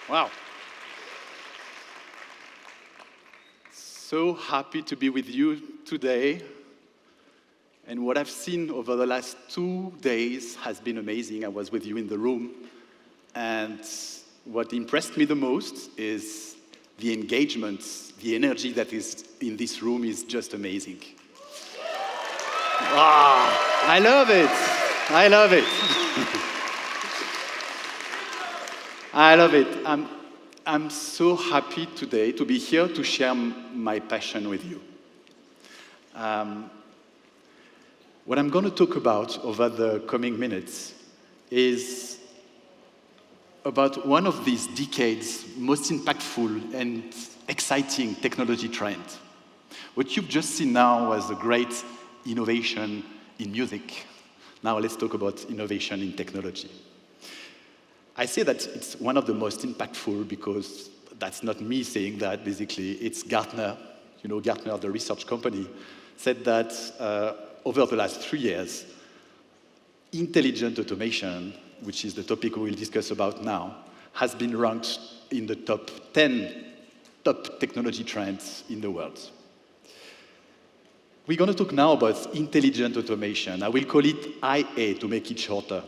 Wow. So happy to be with you today. And what I've seen over the last 2 days has been amazing. I was with you in the room. And what impressed me the most is the engagement, the energy that is in this room is just amazing. Wow, I love it. I love it. I love it. I'm so happy today to be here to share my passion with you. What I'm going to talk about over the coming minutes is about one of these decades' most impactful and exciting technology trends. What you've just seen now was a great innovation in music. Now let's talk about innovation in technology. I say that it's one of the most impactful because that's not me saying that, basically. It's Gartner. You know, Gartner, the research company, said that over the last 3 years, intelligent automation, which is the topic we will discuss about now, has been ranked in the top 10 top technology trends in the world. We're going to talk now about intelligent automation. I will call it IA to make it shorter.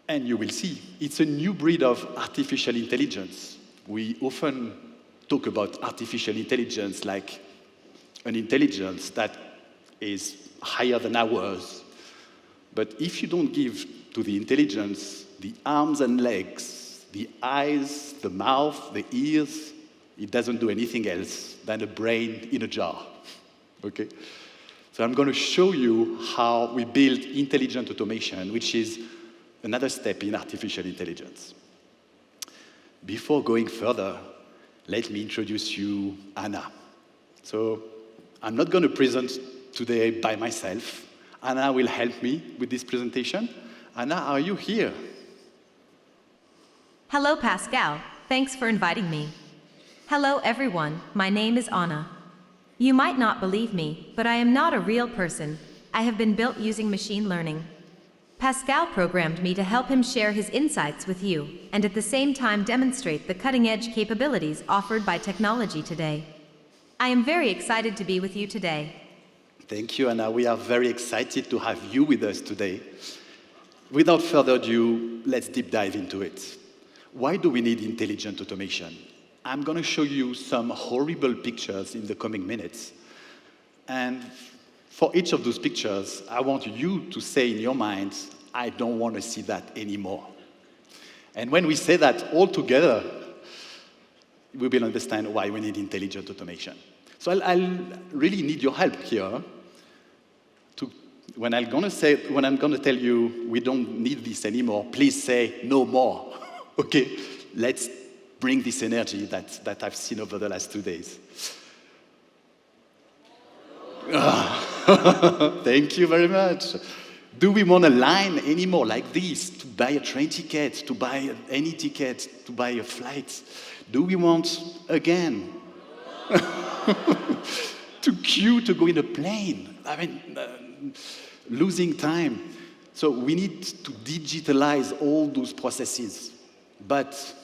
And you will see, it's a new breed of artificial intelligence. We often talk about artificial intelligence like an intelligence that is higher than ours. But if you don't give to the intelligence the arms and legs, the eyes, the mouth, the ears, it doesn't do anything else than a brain in a jar. Okay? So I'm going to show you how we build intelligent automation, which is another step in artificial intelligence. Before going further, let me introduce you Anna. So I'm not going to present today by myself. Anna will help me with this presentation. Anna, are you here? Hello, Pascal. Thanks for inviting me. Hello, everyone. My name is Anna. You might not believe me, but I am not a real person. I have been built using machine learning. Pascal programmed me to help him share his insights with you, and at the same time demonstrate the cutting-edge capabilities offered by technology today. I am very excited to be with you today. Thank you, Anna. We are very excited to have you with us today. Without further ado, let's deep dive into it. Why do we need intelligent automation? I'm going to show you some horrible pictures in the coming minutes. And for each of those pictures, I want you to say in your mind, I don't want to see that anymore. And when we say that all together, we will understand why we need intelligent automation. So I'll really need your help here. When I'm going to tell you we don't need this anymore, please say no more. Okay? Let's bring this energy that I've seen over the last 2 days. Thank you very much. Do we want a line anymore like this to buy a train ticket, to buy any ticket, to buy a flight? Do we want, again, to queue to go in a plane? I mean, losing time. So we need to digitalize all those processes. But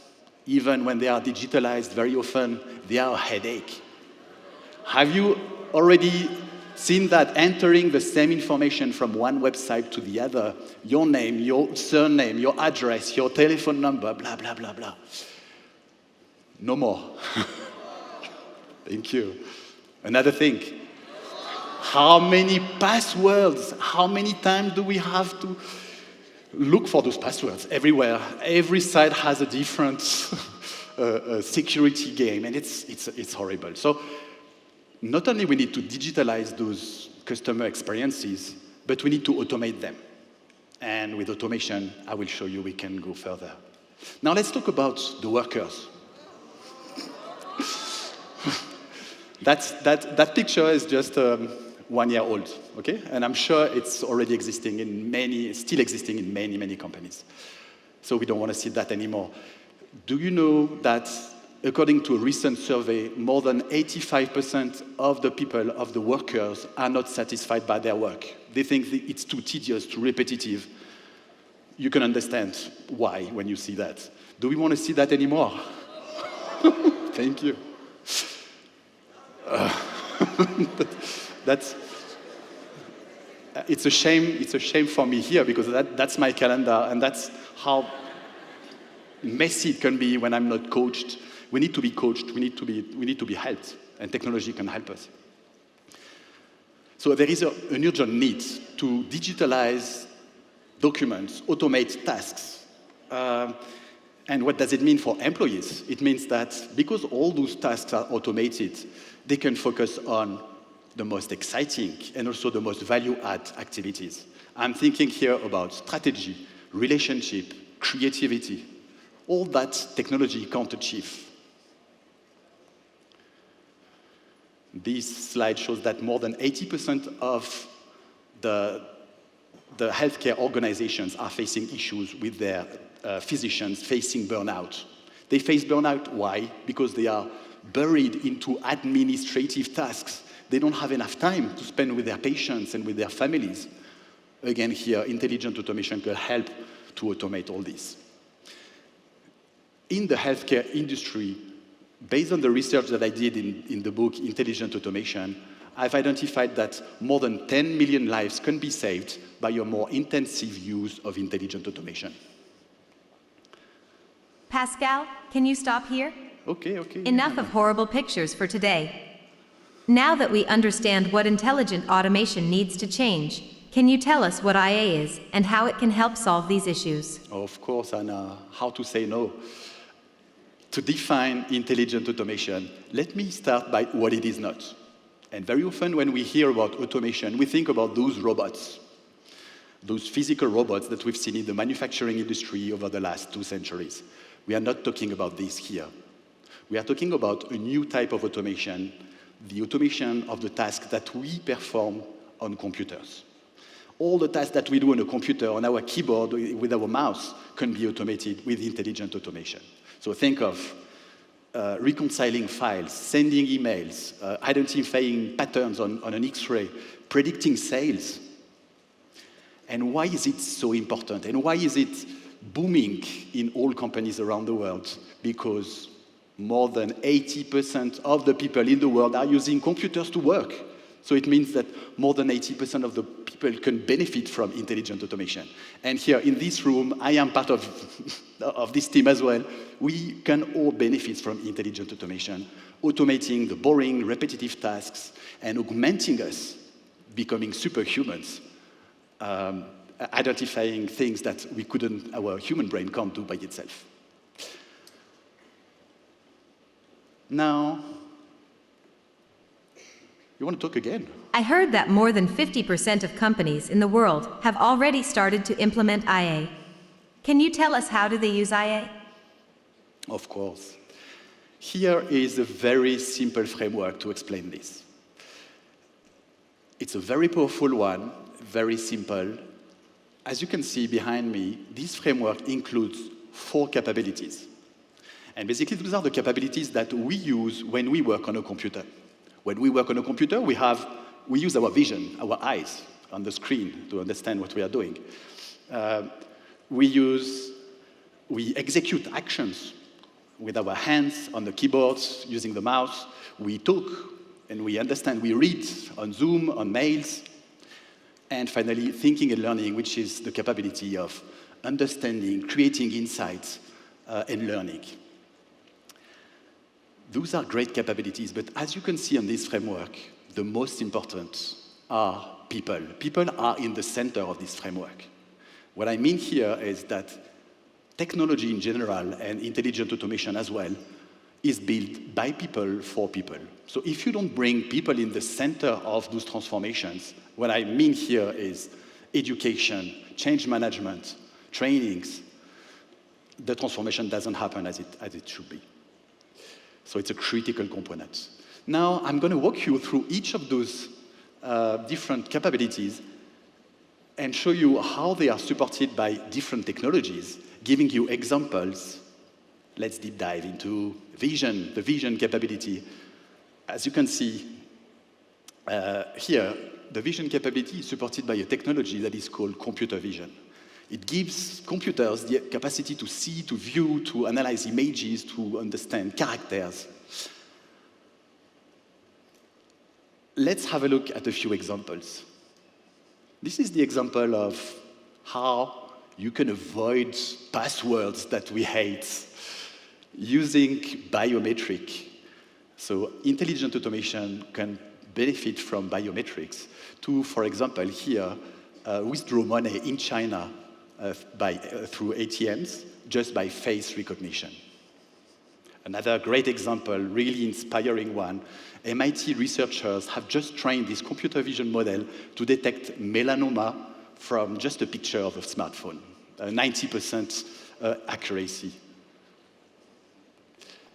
even when they are digitalized, very often they are a headache. Have you already seen that entering the same information from one website to the other, your name, your surname, your address, your telephone number, blah, blah, blah, blah? No more. Thank you. Another thing. How many passwords? How many times do we have to look for those passwords everywhere? Every site has a different security game, and it's horrible. So not only we need to digitalize those customer experiences, but we need to automate them. And with automation, I will show you we can go further. Now let's talk about the workers. That picture is just 1 year old, okay? And I'm sure it's already existing still existing in many, many companies. So we don't want to see that anymore. Do you know that according to a recent survey, more than 85% of the people, of the workers, are not satisfied by their work? They think it's too tedious, too repetitive. You can understand why when you see that. Do we want to see that anymore? Thank you. It's a shame for me here because that's my calendar and that's how messy it can be when I'm not coached. We need to be coached, we need to be helped, and technology can help us. So there is an urgent need to digitalize documents, automate tasks. And what does it mean for employees? It means that because all those tasks are automated, they can focus on the most exciting and also the most value-add activities. I'm thinking here about strategy, relationship, creativity, all that technology can't achieve. This slide shows that more than 80% of the healthcare organizations are facing issues with their physicians facing burnout. They face burnout, why? Because they are buried into administrative tasks. They don't have enough time to spend with their patients and with their families. Again, here, intelligent automation can help to automate all this. In the healthcare industry, based on the research that I did in the book Intelligent Automation, I've identified that more than 10 million lives can be saved by a more intensive use of intelligent automation. Pascal, can you stop here? Okay. Enough of horrible pictures for today. Now that we understand what intelligent automation needs to change, can you tell us what IA is and how it can help solve these issues? Of course, Anna. How to say no? To define intelligent automation, let me start by what it is not. And very often when we hear about automation, we think about those robots, those physical robots that we've seen in the manufacturing industry over the last 2 centuries. We are not talking about this here. We are talking about a new type of automation, the automation of the tasks that we perform on computers. All the tasks that we do on a computer, on our keyboard, with our mouse, can be automated with intelligent automation. So think of reconciling files, sending emails, identifying patterns on an X-ray, predicting sales. And why is it so important? And why is it booming in all companies around the world? Because more than 80% of the people in the world are using computers to work. So it means that more than 80% of the people can benefit from intelligent automation. And here in this room, I am part of this team as well. We can all benefit from intelligent automation, automating the boring, repetitive tasks and augmenting us, becoming superhumans, identifying things that our human brain can't do by itself. Now, you want to talk again? I heard that more than 50% of companies in the world have already started to implement IA. Can you tell us how do they use IA? Of course. Here is a very simple framework to explain this. It's a very powerful one, very simple. As you can see behind me, this framework includes 4 capabilities. And basically, those are the capabilities that we use when we work on a computer. When we work on a computer, we use our vision, our eyes on the screen to understand what we are doing. We execute actions with our hands on the keyboards, using the mouse. We talk and we understand, we read on Zoom, on mails. And finally, thinking and learning, which is the capability of understanding, creating insights, and learning. Those are great capabilities, but as you can see on this framework, the most important are people. People are in the center of this framework. What I mean here is that technology in general, and intelligent automation as well, is built by people for people. So if you don't bring people in the center of those transformations, what I mean here is education, change management, trainings, the transformation doesn't happen as it should be. So it's a critical component. Now, I'm going to walk you through each of those different capabilities and show you how they are supported by different technologies, giving you examples. Let's deep dive into vision, the vision capability. As you can see here, the vision capability is supported by a technology that is called computer vision. It gives computers the capacity to see, to view, to analyze images, to understand characters. Let's have a look at a few examples. This is the example of how you can avoid passwords that we hate using biometric. So intelligent automation can benefit from biometrics to, for example, here, withdraw money in China through ATMs just by face recognition. Another great example, really inspiring one, MIT researchers have just trained this computer vision model to detect melanoma from just a picture of a smartphone, 90% accuracy.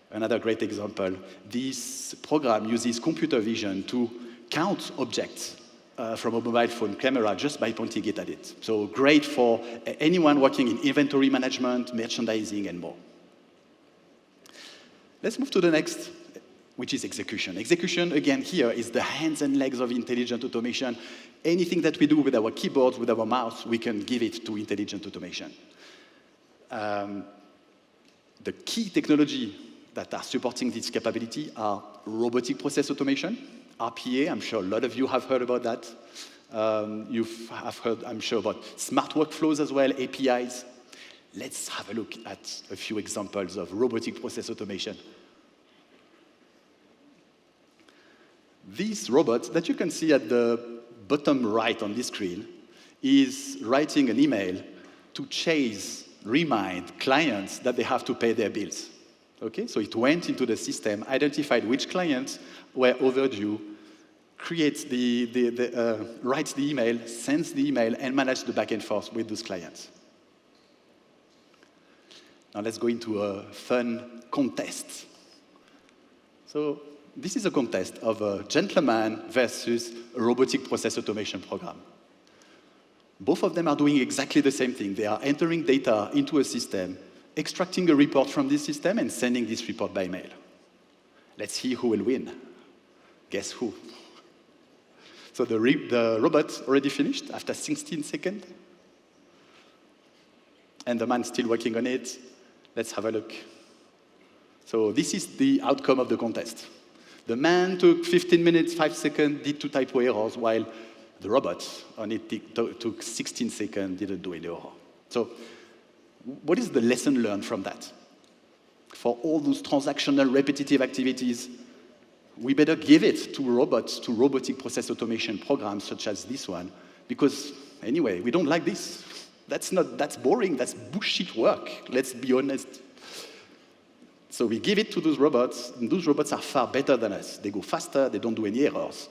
Another great example, this program uses computer vision to count objects from a mobile phone camera just by pointing it at it. So great for anyone working in inventory management, merchandising, and more. Let's move to the next, which is execution. Execution, again, here is the hands and legs of intelligent automation. Anything that we do with our keyboards, with our mouse, we can give it to intelligent automation. The key technology that are supporting this capability are robotic process automation, RPA. I'm sure a lot of you have heard about that. You have heard, I'm sure, about smart workflows as well, APIs. Let's have a look at a few examples of robotic process automation. This robot that you can see at the bottom right on this screen is writing an email to chase, remind clients that they have to pay their bills. Okay, so it went into the system, identified which clients were overdue, creates writes the email, sends the email, and manages the back and forth with those clients. Now let's go into a fun contest. So this is a contest of a gentleman versus a robotic process automation program. Both of them are doing exactly the same thing. They are entering data into a system, extracting a report from this system, and sending this report by mail. Let's see who will win. Guess who? So the robot already finished after 16 seconds. And the man's still working on it. Let's have a look. So this is the outcome of the contest. The man took 15 minutes, 5 seconds, did 2 typo errors, while the robot on it took 16 seconds, didn't do any error. So what is the lesson learned from that? For all those transactional, repetitive activities, we better give it to robots, to robotic process automation programs such as this one, because anyway, we don't like this. That's boring, that's bullshit work, let's be honest. So we give it to those robots, and those robots are far better than us. They go faster, they don't do any errors.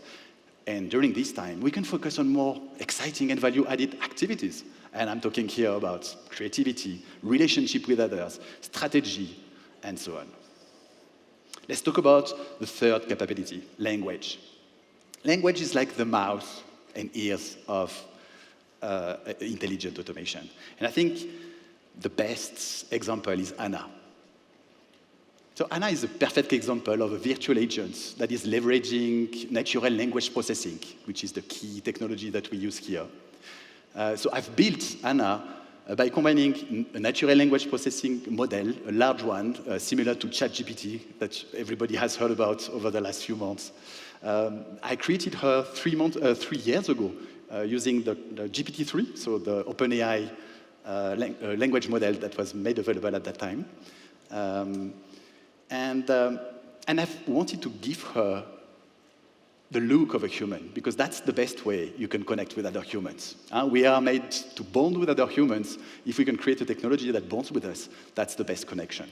And during this time, we can focus on more exciting and value-added activities. And I'm talking here about creativity, relationship with others, strategy, and so on. Let's talk about the third capability, language. Language is like the mouth and ears of intelligent automation. And I think the best example is Anna. So Anna is a perfect example of a virtual agent that is leveraging natural language processing, which is the key technology that we use here. So I've built Anna by combining a natural language processing model, a large one, similar to ChatGPT that everybody has heard about over the last few months. I created her 3 years ago using the GPT-3, so the OpenAI language model that was made available at that time. And I've wanted to give her the look of a human, because that's the best way you can connect with other humans. We are made to bond with other humans. If we can create a technology that bonds with us, that's the best connection.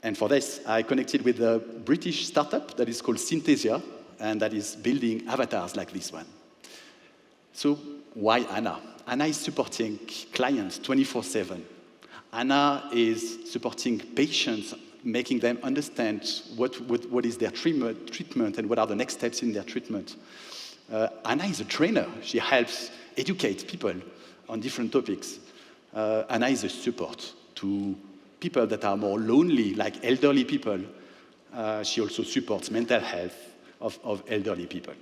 And for this, I connected with a British startup that is called Synthesia, and that is building avatars like this one. So why Anna? Anna is supporting clients 24/7. Anna is supporting patients, making them understand what is their treatment and what are the next steps in their treatment. Anna is a trainer. She helps educate people on different topics. Anna is a support to people that are more lonely, like elderly people. She also supports mental health of elderly people.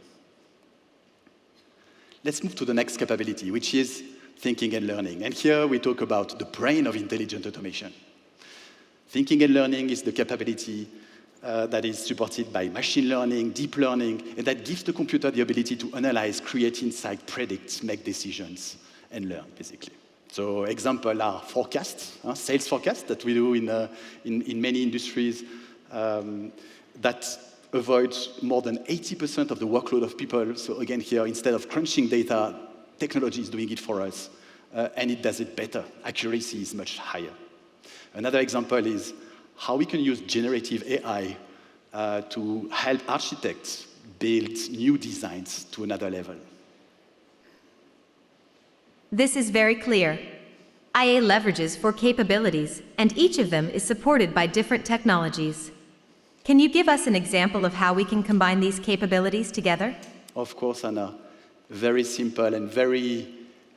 Let's move to the next capability, which is thinking and learning. And here we talk about the brain of intelligent automation. Thinking and learning is the capability that is supported by machine learning, deep learning, and that gives the computer the ability to analyze, create insight, predict, make decisions, and learn, basically. So examples are forecasts, sales forecasts that we do in many industries that avoids more than 80% of the workload of people. So again, here, instead of crunching data, technology is doing it for us, and it does it better. Accuracy is much higher. Another example is how we can use generative AI to help architects build new designs to another level. This is very clear. IA leverages four capabilities, and each of them is supported by different technologies. Can you give us an example of how we can combine these capabilities together? Of course, Anna. Very simple and very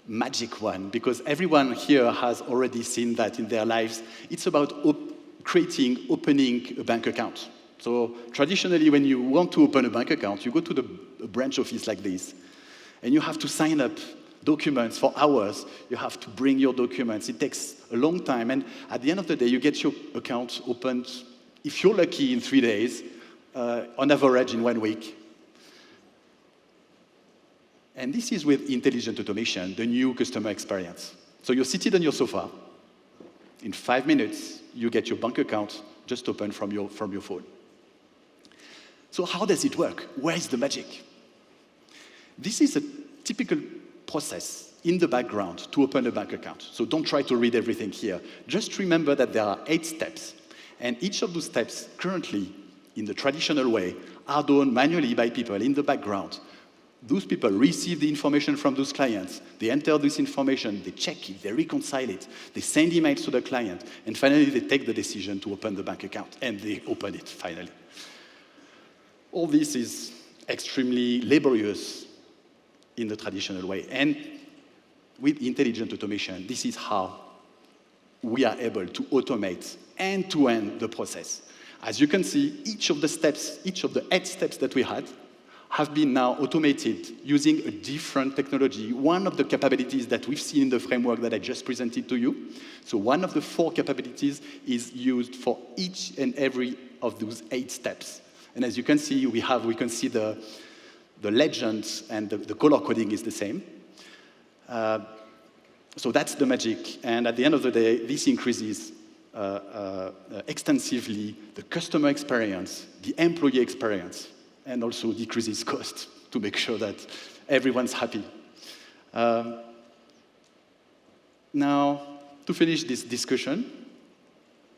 magic one, because everyone here has already seen that in their lives. It's about opening a bank account. So traditionally, when you want to open a bank account, you go to a branch office like this, and you have to sign up documents for hours. You have to bring your documents. It takes a long time, and at the end of the day, you get your account opened, if you're lucky, in 3 days, on average in 1 week. And this is with intelligent automation, the new customer experience. So you're seated on your sofa. In 5 minutes, you get your bank account just opened from your phone. So how does it work? Where is the magic? This is a typical process in the background to open a bank account. So don't try to read everything here. Just remember that there are 8 steps. And each of those steps currently, in the traditional way, are done manually by people in the background. Those people receive the information from those clients. They enter this information, they check it, they reconcile it, they send emails to the client, and finally they take the decision to open the bank account, and they open it finally. All this is extremely laborious in the traditional way. And with intelligent automation, this is how we are able to automate end-to-end the process. As you can see, each of the steps, each of the 8 steps that we had, have been now automated using a different technology. One of the capabilities that we've seen in the framework that I just presented to you. So one of the 4 capabilities is used for each and every of those 8 steps. And as you can see, we can see the legends, and the color coding is the same. So that's the magic. And at the end of the day, this increases extensively the customer experience, the employee experience, and also decreases cost to make sure that everyone's happy. Now, to finish this discussion,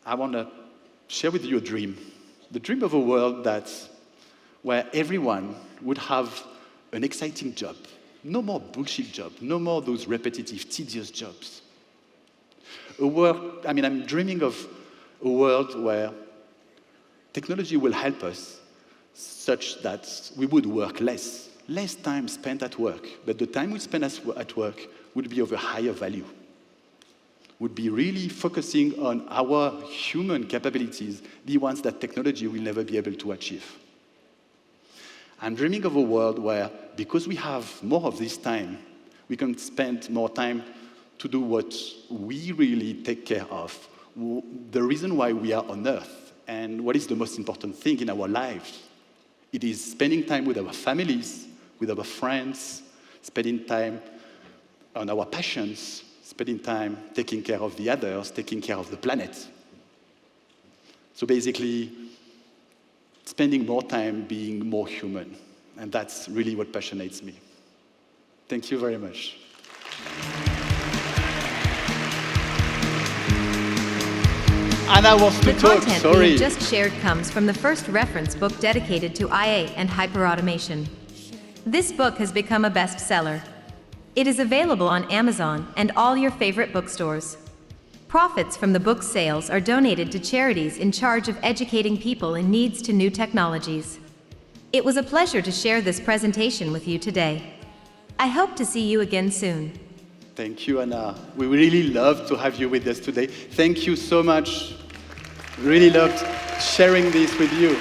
I want to share with you a dream. The dream of a world where everyone would have an exciting job. No more bullshit job, no more those repetitive, tedious jobs. I'm dreaming of a world where technology will help us such that we would work less time spent at work, but the time we spend at work would be of a higher value, would be really focusing on our human capabilities, the ones that technology will never be able to achieve. I'm dreaming of a world where, because we have more of this time, we can spend more time to do what we really take care of, the reason why we are on Earth, and what is the most important thing in our lives. It is spending time with our families, with our friends, spending time on our passions, spending time taking care of the others, taking care of the planet. So basically, spending more time being more human. And that's really what passionates me. Thank you very much. Anna wants to talk, The content we have just shared comes from the first reference book dedicated to IA and hyperautomation. This book has become a bestseller. It is available on Amazon and all your favorite bookstores. Profits from the book sales are donated to charities in charge of educating people in needs to new technologies. It was a pleasure to share this presentation with you today. I hope to see you again soon. Thank you, Anna. We really love to have you with us today. Thank you so much. Really loved sharing this with you.